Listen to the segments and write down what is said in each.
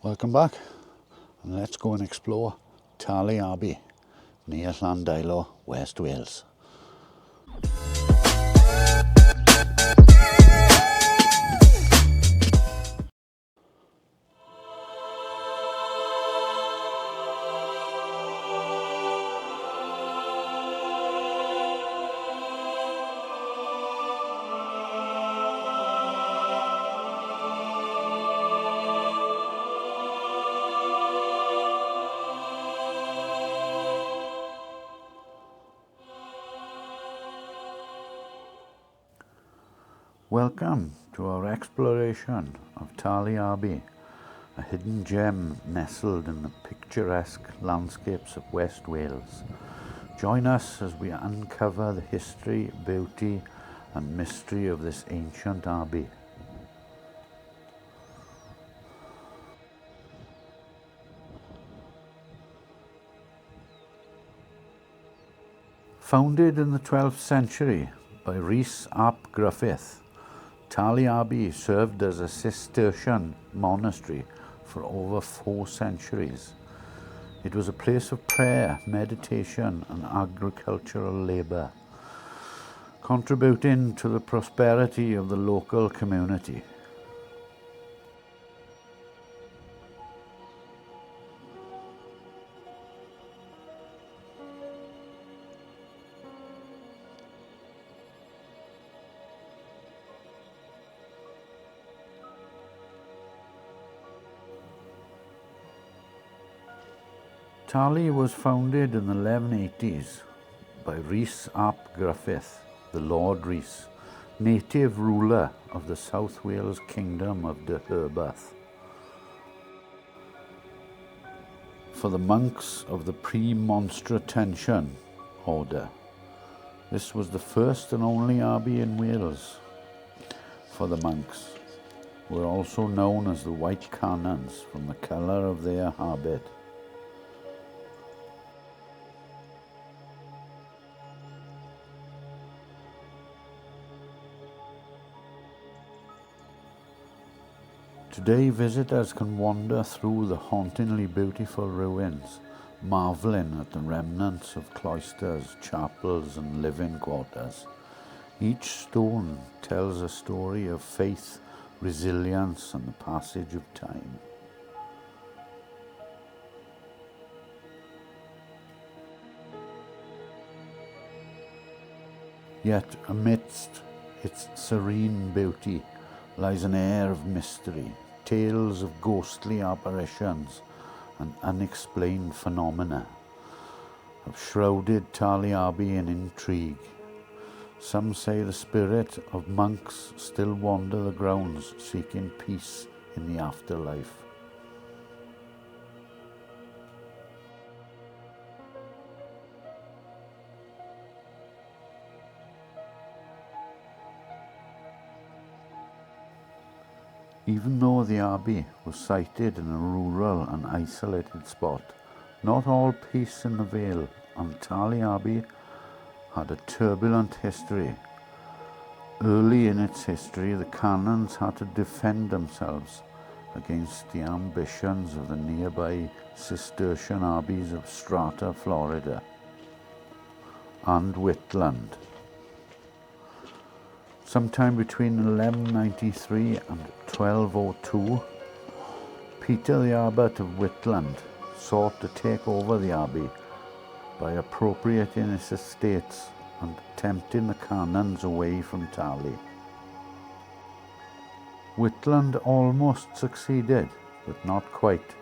Welcome back, and let's go and explore Talley Abbey near Llandilo, West Wales. Welcome to our exploration of Talley Abbey, a hidden gem nestled in the picturesque landscapes of West Wales. Join us as we uncover the history, beauty and mystery of this ancient abbey. Founded in the 12th century by Rhys ap Gruffydd, Talley Abbey served as a Cistercian monastery for over 4 centuries. It was a place of prayer, meditation and agricultural labour, contributing to the prosperity of the local community. Talley was founded in the 1180s by Rhys ap Gruffydd, the Lord Rhys, native ruler of the South Wales Kingdom of Deheubarth, for the monks of the Premonstratensian order. This was the first and only abbey in Wales for the monks, who were also known as the White Canons from the colour of their habit. Today visitors can wander through the hauntingly beautiful ruins, marvelling at the remnants of cloisters, chapels and living quarters. Each stone tells a story of faith, resilience and the passage of time. Yet amidst its serene beauty lies an air of mystery, tales of ghostly apparitions and unexplained phenomena have shrouded Talley Abbey in intrigue. Some say the spirit of monks still wander the grounds seeking peace in the afterlife. Even though the abbey was sited in a rural and isolated spot, not all peace in the vale, and Talley Abbey had a turbulent history. Early in its history, the canons had to defend themselves against the ambitions of the nearby Cistercian abbeys of Strata Florida and Whitland. Sometime between 1193 and 1202, Peter the Abbot of Whitland sought to take over the abbey by appropriating its estates and tempting the canons away from Talley. Whitland almost succeeded, but not quite,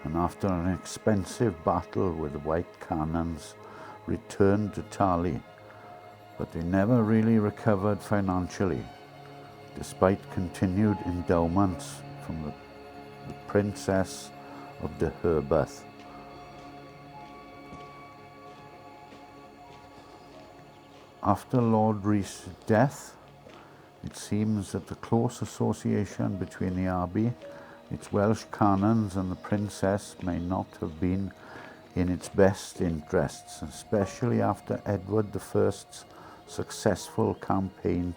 and after an expensive battle with the White Canons, returned to Talley, but they never really recovered financially, despite continued endowments from the Princes of Deheubarth. After Lord Rhys' death, it seems that the close association between the abbey, its Welsh canons and the princess may not have been in its best interests, especially after Edward I's successful campaign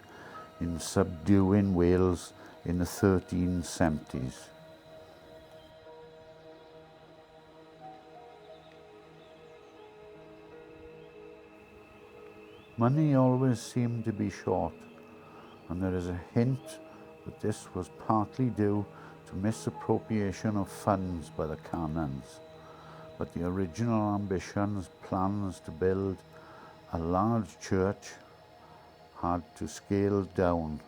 in subduing Wales in the 1370s. Money always seemed to be short, and there is a hint that this was partly due to misappropriation of funds by the canons, but the original ambitions, plans to build a large church, had to scale down.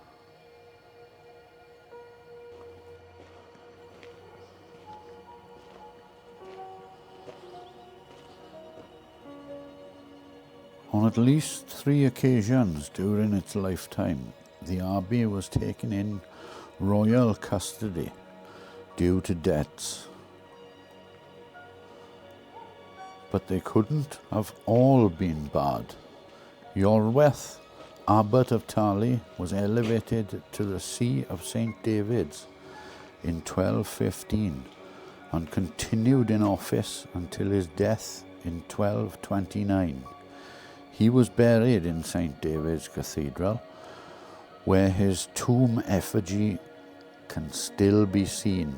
On at least 3 occasions during its lifetime, the abbey was taken in royal custody due to debts. But they couldn't have all been bad. Iorwerth, Abbot of Talley, was elevated to the See of St. David's in 1215 and continued in office until his death in 1229. He was buried in St. David's Cathedral, where his tomb effigy can still be seen.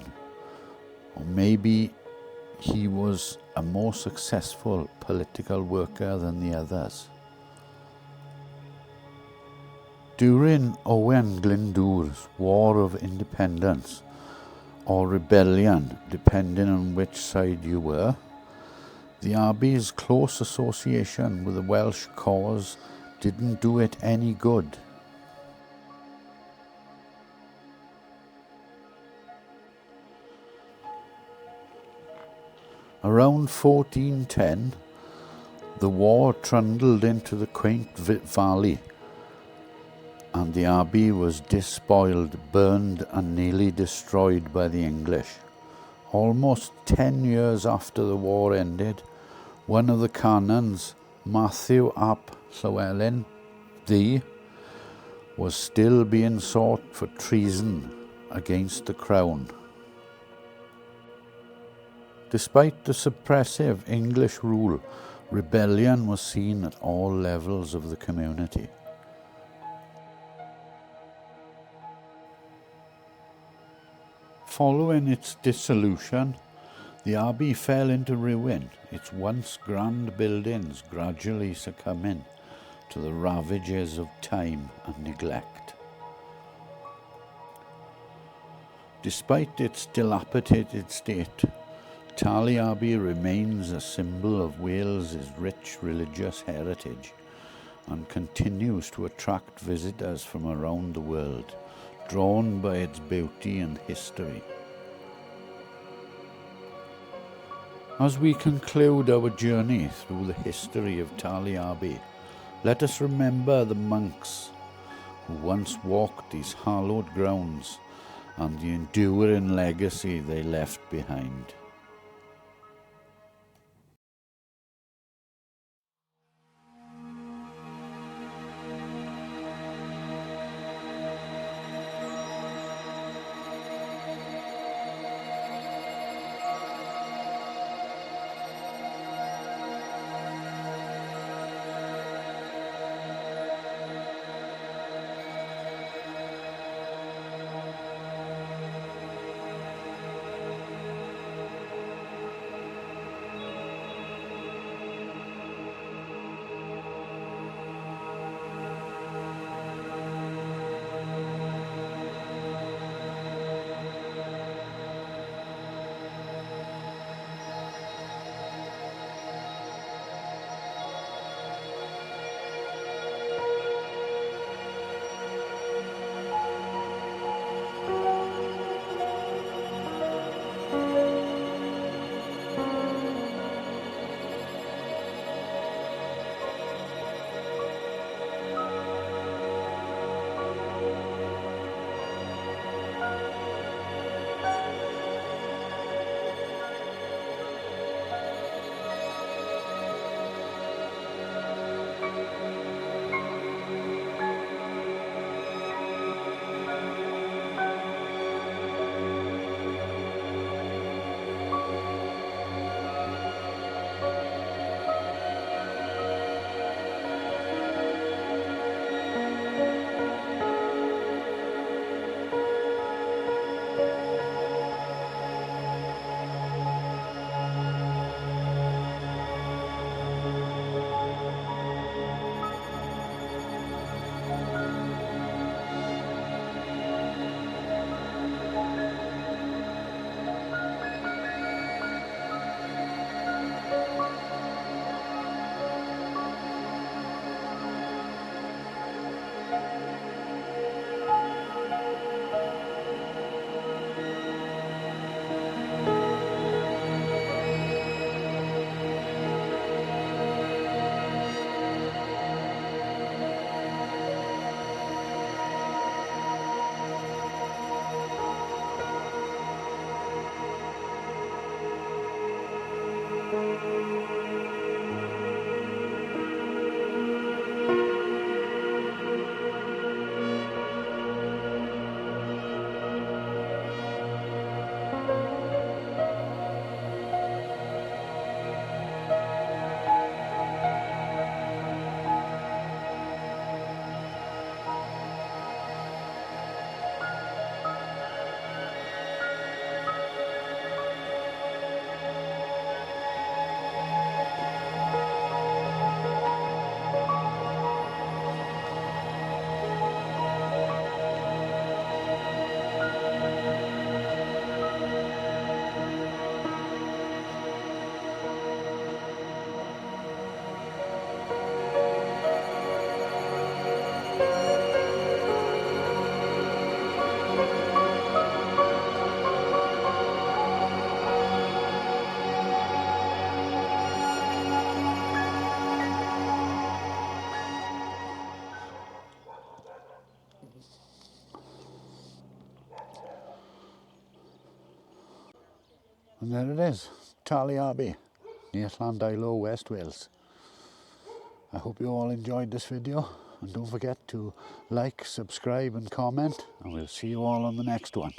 Or maybe he was a more successful political worker than the others. During Owen Glyndwr's War of Independence, or rebellion, depending on which side you were, the abbey's close association with the Welsh cause didn't do it any good. Around 1410, the war trundled into the quaint valley, and the abbey was despoiled, burned and nearly destroyed by the English. Almost 10 years after the war ended, one of the canons, Matthew ap Llywelyn D, was still being sought for treason against the crown. Despite the suppressive English rule, rebellion was seen at all levels of the community. Following its dissolution, the abbey fell into ruin, its once grand buildings gradually succumbing to the ravages of time and neglect. Despite its dilapidated state, Talley Abbey remains a symbol of Wales's rich religious heritage and continues to attract visitors from around the world, drawn by its beauty and history. As we conclude our journey through the history of Talley Abbey, let us remember the monks who once walked these hallowed grounds and the enduring legacy they left behind. And there it is, Talley Abbey, near Llandilo, West Wales. I hope you all enjoyed this video, and don't forget to like, subscribe and comment, and we'll see you all on the next one.